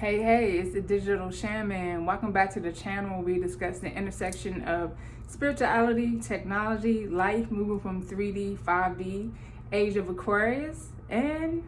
Hey, it's the digital Shaman. Welcome back to the channel where we discuss the intersection of spirituality, technology, life moving from 3D, 5D, age of Aquarius, and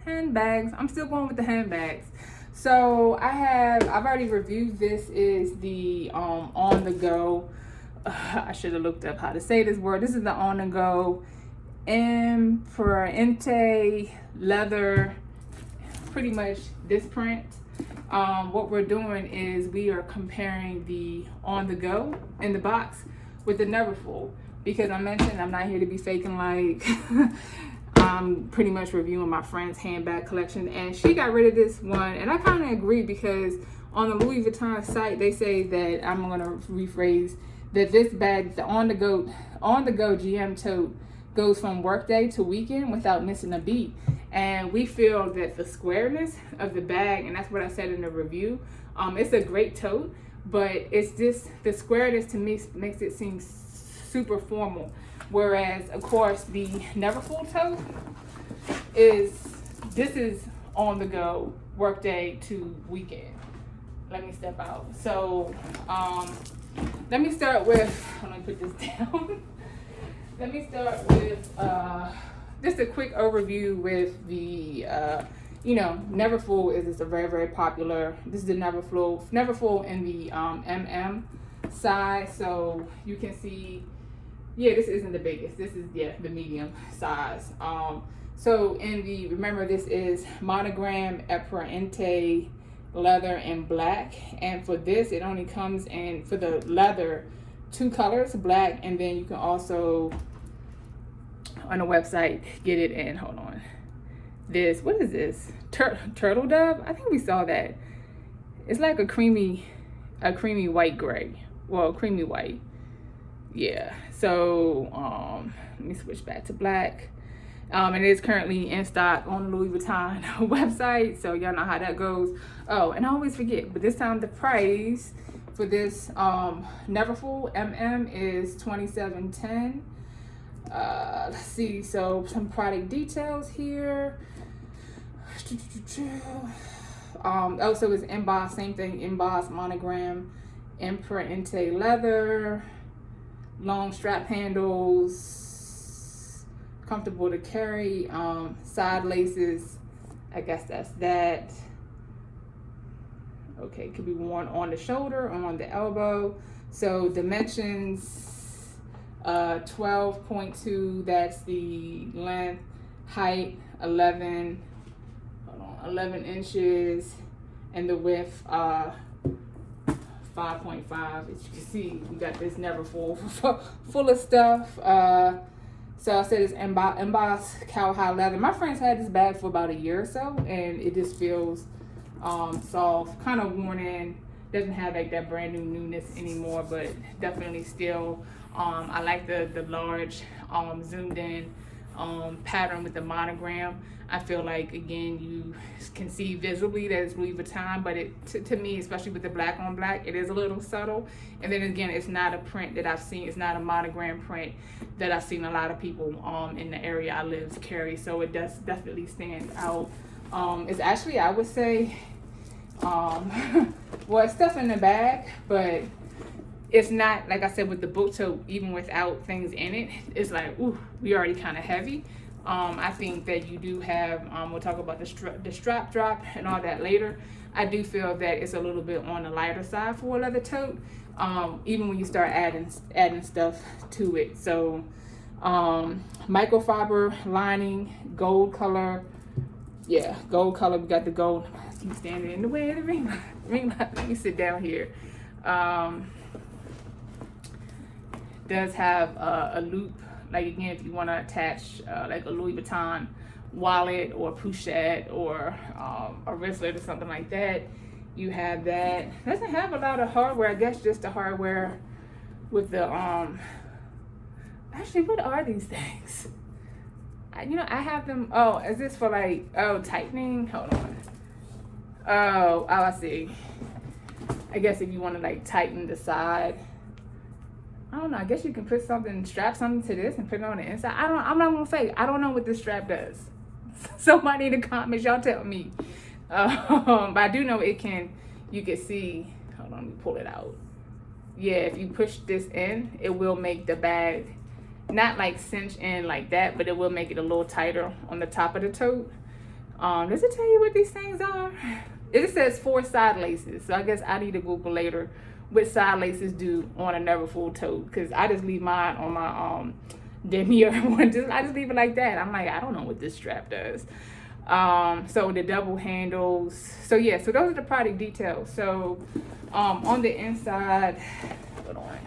handbags. I'm still going with the handbags. So I've already reviewed. This is the OnTheGo. I should have looked up how to say this word. This is the OnTheGo Empreinte leather, pretty much this print. What we're doing is we are comparing the OnTheGo in the box with the Neverfull, because I mentioned I'm not here to be faking like I'm pretty much reviewing my friend's handbag collection, and she got rid of this one, and I kind of agree, because on the Louis Vuitton site they say that, I'm going to rephrase, that this bag, the OnTheGo GM Tote, goes from workday to weekend without missing a beat. And we feel that the squareness of the bag, and that's what I said in the review, it's a great tote, but it's just the squareness to me makes it seem super formal. Whereas, of course, the Neverfull tote is OnTheGo workday to weekend. Let me step out. So let me start with, let me put this down. Let me start with just a quick overview with the, Neverfull is a very, very popular. This is the Neverfull in the MM size. So you can see, this isn't the biggest. This is, the medium size. So remember, this is Monogram Empreinte leather in black. And for this, it only comes in, for the leather, 2 colors, black, and then you can also on the website get it in, hold on, this, what is this, turtle dove? I think we saw that. It's like a creamy white gray, well, creamy white. So let me switch back to black. It is currently in stock on the Louis Vuitton website, so y'all know how that goes. Oh, and I always forget, but this time the price for this Neverfull MM is $27.10. Let's see, so some product details here. So it's embossed, same thing, embossed Monogram Empreinte leather, long strap handles, comfortable to carry, side laces, I guess that's that. Okay, could be worn on the shoulder or on the elbow. So dimensions, 12.2, that's the length, height 11 inches, and the width 5.5. As you can see, we got this Neverfull full of stuff. So I said it's embossed cowhide-leather. My friends had this bag for about a year or so, and it just feels soft, kind of worn in, doesn't have like that brand new newness anymore, but definitely still I like the large zoomed in pattern with the monogram. I feel like, again, you can see visibly that it's Louis Vuitton, but it to me, especially with the black on black, it is a little subtle. And then again, it's not a print that I've seen, it's not a monogram print that I've seen a lot of people in the area I live carry, so it does definitely stand out. It's actually, I would say, well, it's stuff in the bag, but it's not, like I said, with the book tote, even without things in it, it's like, ooh, we already kind of heavy. I think that you do have, we'll talk about the strap drop and all that later. I do feel that it's a little bit on the lighter side for a leather tote, even when you start adding stuff to it. So microfiber lining, gold color. Gold color. We got the gold. I keep standing in the way of the ring light. Let me sit down here. Does have a loop, like, again, if you want to attach like a Louis Vuitton wallet or pochette or a wristlet or something like that, you have that. Doesn't have a lot of hardware, I guess, just the hardware with the actually, what are these things? I have them. Oh, is this for like, tightening? Hold on. Oh, I see. I guess if you want to like tighten the side, I don't know. I guess you can put something, strap something to this and put it on the inside. I'm not gonna say. I don't know what this strap does. Somebody in the comments, y'all tell me. But I do know it can, you can see, hold on, let me pull it out. Yeah, if you push this in, it will make the bag not like cinch in like that, but it will make it a little tighter on the top of the tote. Does it tell you what these things are? It says 4 side laces, so I guess I need to Google later what side laces do on a Neverfull tote, because I just leave mine on my demier one. I just leave it like that. I'm like, I don't know what this strap does. So the double handles. So yeah, so those are the product details. So on the inside, hold on.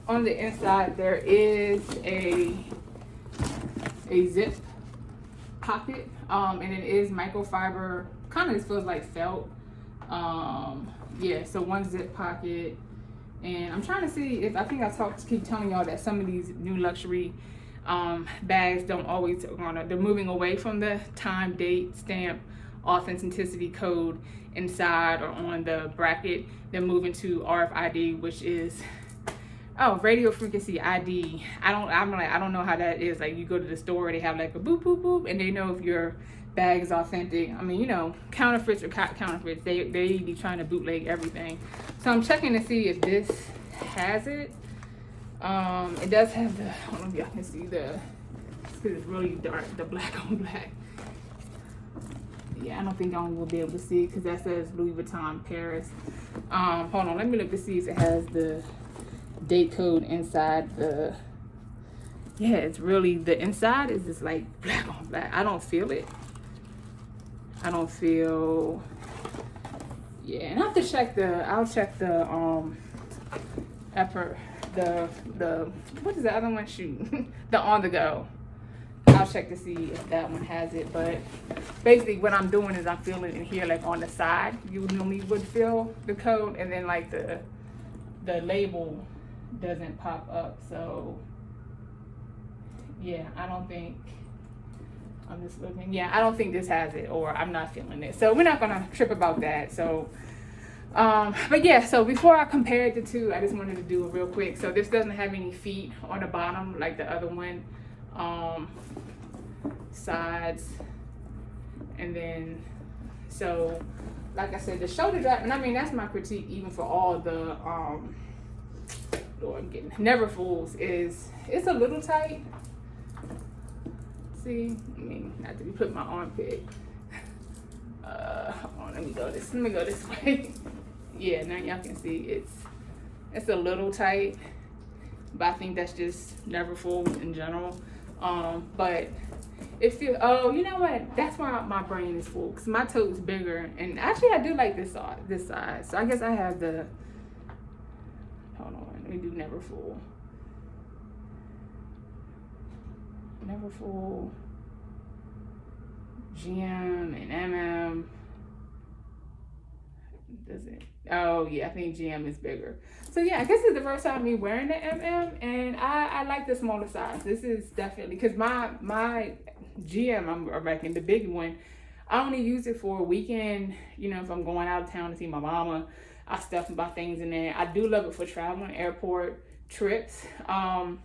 On the inside there is a zip pocket, and it is microfiber, kind of just feels like felt. Yeah, so one zip pocket, and I'm trying to see if, I think I keep telling y'all that some of these new luxury bags don't always, they're moving away from the time, date, stamp, authenticity code inside or on the bracket. They're moving to RFID, which is radio frequency ID. I don't know how that is. Like, you go to the store, they have like a boop boop boop, and they know if your bag is authentic. I mean, you know, counterfeits are counterfeits. They be trying to bootleg everything. So I'm checking to see if this has it. It does have the, I don't know if y'all can see the, because it's really dark, the black on black. Yeah, I don't think y'all will be able to see it because that says Louis Vuitton Paris. Hold on, let me look to see if it has the date code inside the, yeah, it's really, the inside is just like black on black. I don't feel it. I don't feel, yeah, and I have to check the, I'll check the, the what is the other one? Shoot, the OnTheGo. I'll check to see if that one has it, but basically what I'm doing is I'm feeling in here, like on the side, you normally would feel the code, and then like the label doesn't pop up. So yeah, I don't think, I'm just looking, yeah, I don't think this has it, or I'm not feeling it. So we're not gonna trip about that. So but yeah, so before I compared the two, I just wanted to do it real quick. So this doesn't have any feet on the bottom like the other one. Sides, and then, so like I said, the shoulder strap, and I mean, that's my critique even for all the I'm getting Neverfulls, is it's a little tight. See, I mean, not to be putting my armpit. Hold on, let me go this way. Yeah, now y'all can see it's a little tight, but I think that's just Neverfull in general. But it feels, oh, you know what? That's why my brain is full, because my toe is bigger, and actually I do like this side. So I guess I have the, hold on, let me do Neverfull. Neverfull, GM and MM. Does it? Oh yeah, I think GM is bigger. So yeah, I guess it's the first time me wearing the MM, and I like the smaller size. This is definitely, because my GM, I'm reckon the big one, I only use it for a weekend. You know, if I'm going out of town to see my mama, I stuff my things in there. I do love it for traveling, airport trips. I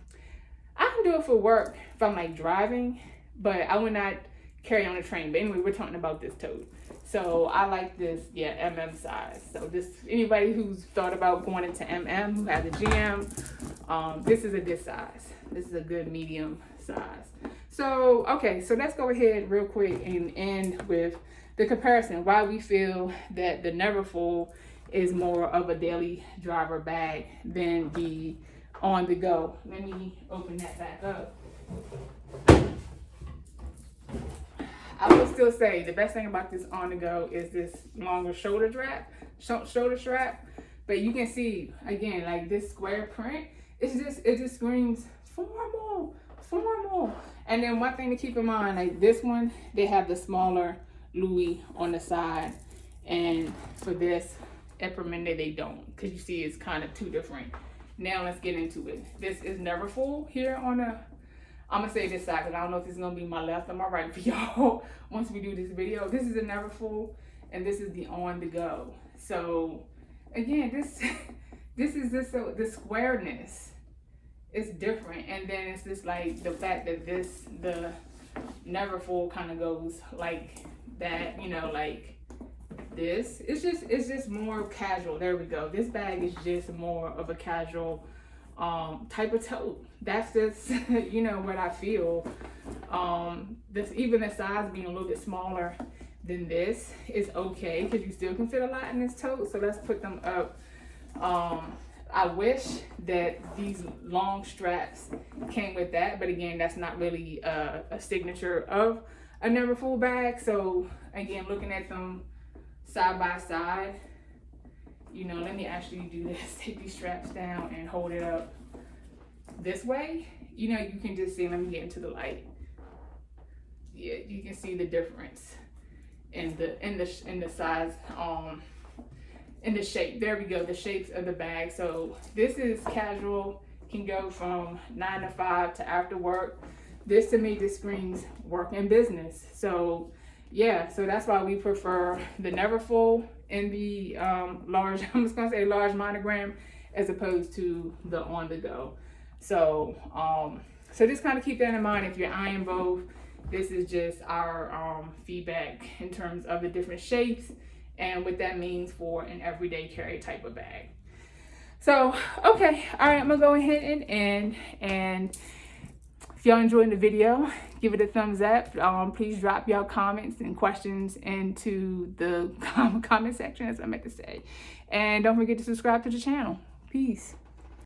can do it for work if I'm like driving, but I would not carry on the train. But anyway, we're talking about this tote. So I like this, yeah, MM size. So this, anybody who's thought about going into MM, who has a GM, this is a good size. This is a good medium size. So, okay, so let's go ahead real quick and end with the comparison, why we feel that the Neverfull is more of a daily driver bag than the OnTheGo. Let me open that back up. I will still say the best thing about this OnTheGo is this longer shoulder strap. But you can see, again, like this square print, it just screams formal. And then one thing to keep in mind, like this one, they have the smaller Louis on the side. And for this, Empreinte, they don't. Because you see it's kind of two different. Now let's get into it. This is Neverfull here on the, I'm gonna say this side because I don't know if it's gonna be my left or my right for y'all once we do this video. This is a Neverfull, and this is the OnTheGo. So again, this is the squareness is different, and then it's just like the fact that Neverfull kind of goes like that, you know, like this. It's just more casual. There we go. This bag is just more of a casual type of tote. That's just you know what I feel. This, even the size being a little bit smaller than this, is okay because you still can fit a lot in this tote. So let's put them up. I wish that these long straps came with that, but again, that's not really a signature of a Neverfull bag. So again, looking at them side by side, you know, let me actually do this. Take these straps down and hold it up this way. You know, you can just see, let me get into the light. Yeah, you can see the difference in the size, in the shape. There we go, the shapes of the bag. So this is casual, can go from 9 to 5 to after work. This to me just screams work and business. So yeah, so that's why we prefer the Neverfull in the large, I'm just gonna say large monogram, as opposed to the OnTheGo. So so just kind of keep that in mind if you're eyeing both. This is just our feedback in terms of the different shapes and what that means for an everyday carry type of bag. So, okay, all right, I'm gonna go ahead and end. And if y'all enjoyed the video, give it a thumbs up. Please drop y'all comments and questions into the comment section, as I meant to say. And don't forget to subscribe to the channel. Peace.